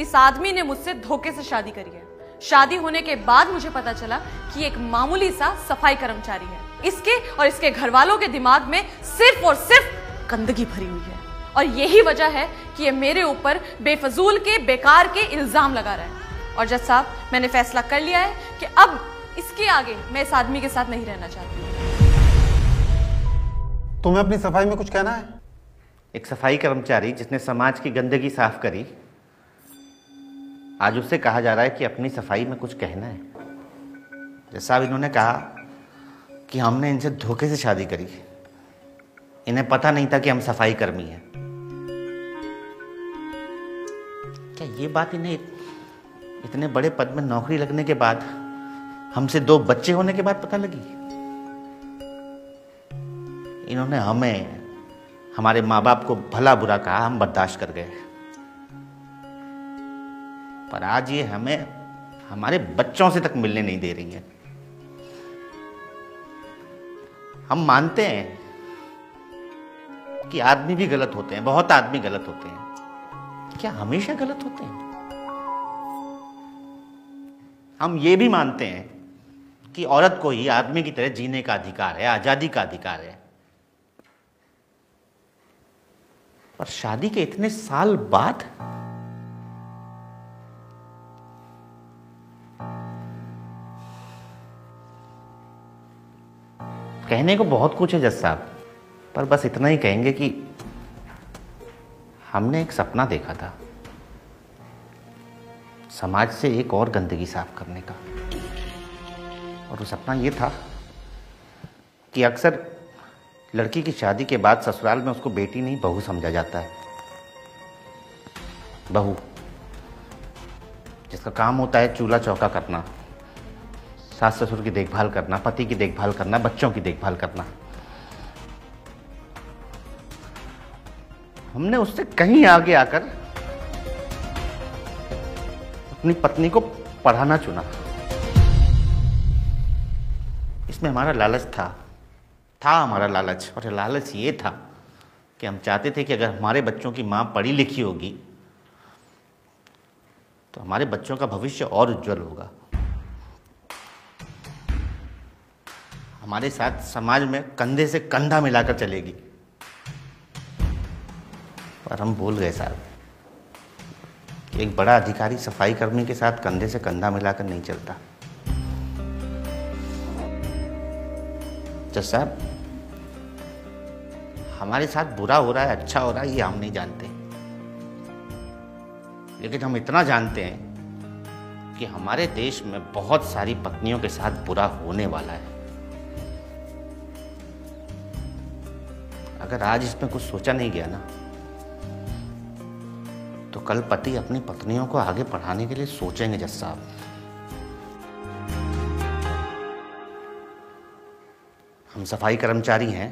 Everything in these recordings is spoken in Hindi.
इस आदमी ने मुझसे धोखे से शादी करी है। शादी होने के बाद मुझे पता चला कि एक मामूली सा सफाई कर्मचारी है। इसके और इसके घर वालों के दिमाग में सिर्फ और सिर्फ गंदगी भरी हुई है, और यही वजह है कि ये मेरे ऊपर बेफजूल के बेकार के इल्जाम लगा रहा है। और जज साहब, मैंने फैसला कर लिया है कि अब इसके आगे मैं इस आदमी के साथ नहीं रहना चाहती। तुम्हें अपनी सफाई में कुछ कहना है? एक सफाई कर्मचारी जिसने समाज की गंदगी साफ करी, आज उससे कहा जा रहा है कि अपनी सफाई में कुछ कहना है। जज साहब, इन्होंने कहा कि हमने इनसे धोखे से शादी करी, इन्हें पता नहीं था कि हम सफाई कर्मी हैं। क्या ये बात इन्हें इतने बड़े पद में नौकरी लगने के बाद, हमसे 2 बच्चे होने के बाद पता लगी? इन्होंने हमें, हमारे माँ बाप को भला बुरा कहा, हम बर्दाश्त कर गए, पर आज ये हमें हमारे बच्चों से तक मिलने नहीं दे रही है। हम मानते हैं कि आदमी भी गलत होते हैं, बहुत आदमी गलत होते हैं। क्या हमेशा गलत होते हैं? हम ये भी मानते हैं कि औरत को ही आदमी की तरह जीने का अधिकार है, आजादी का अधिकार है। पर शादी के इतने साल बाद कहने को बहुत कुछ है जज साहब, पर बस इतना ही कहेंगे कि हमने एक सपना देखा था, समाज से एक और गंदगी साफ करने का। और वो सपना ये था कि अक्सर लड़की की शादी के बाद ससुराल में उसको बेटी नहीं बहू समझा जाता है। बहू जिसका काम होता है चूल्हा चौका करना, सास ससुर की देखभाल करना, पति की देखभाल करना, बच्चों की देखभाल करना। हमने उससे कहीं आगे आकर अपनी पत्नी को पढ़ाना चुना। इसमें हमारा लालच था हमारा लालच। और लालच ये था कि हम चाहते थे कि अगर हमारे बच्चों की माँ पढ़ी लिखी होगी तो हमारे बच्चों का भविष्य और उज्जवल होगा, हमारे साथ समाज में कंधे से कंधा मिलाकर चलेगी। पर हम भूल गए साहब कि एक बड़ा अधिकारी सफाई कर्मी के साथ कंधे से कंधा मिलाकर नहीं चलता। जज साहब, हमारे साथ बुरा हो रहा है, अच्छा हो रहा है, ये हम नहीं जानते, लेकिन हम इतना जानते हैं कि हमारे देश में बहुत सारी पत्नियों के साथ बुरा होने वाला है। अगर आज इसमें कुछ सोचा नहीं गया ना, तो कल पति अपनी पत्नियों को आगे पढ़ाने के लिए सोचेंगे जज साहब। हम सफाई कर्मचारी हैं,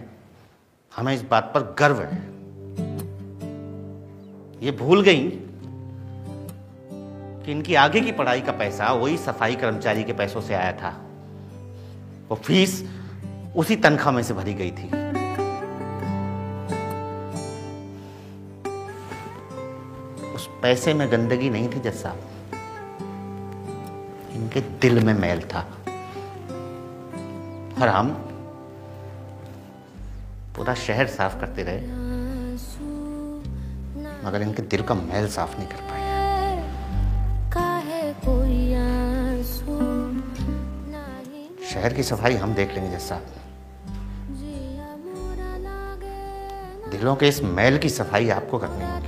हमें इस बात पर गर्व है। ये भूल गई कि इनकी आगे की पढ़ाई का पैसा वही सफाई कर्मचारी के पैसों से आया था, वो फीस उसी तनख्वाह में से भरी गई थी। उस पैसे में गंदगी नहीं थी जज साहब, इनके दिल में मैल था। और हम पूरा शहर साफ करते रहे, मगर इनके दिल का मैल साफ नहीं कर पाए। शहर की सफाई हम देख लेंगे जज साहब, दिलों के इस मैल की सफाई आपको करनी होगी,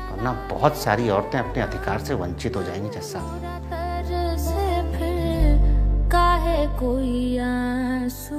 वरना बहुत सारी औरतें अपने अधिकार से वंचित हो जाएंगी जज साहब। काहे कोई आंसू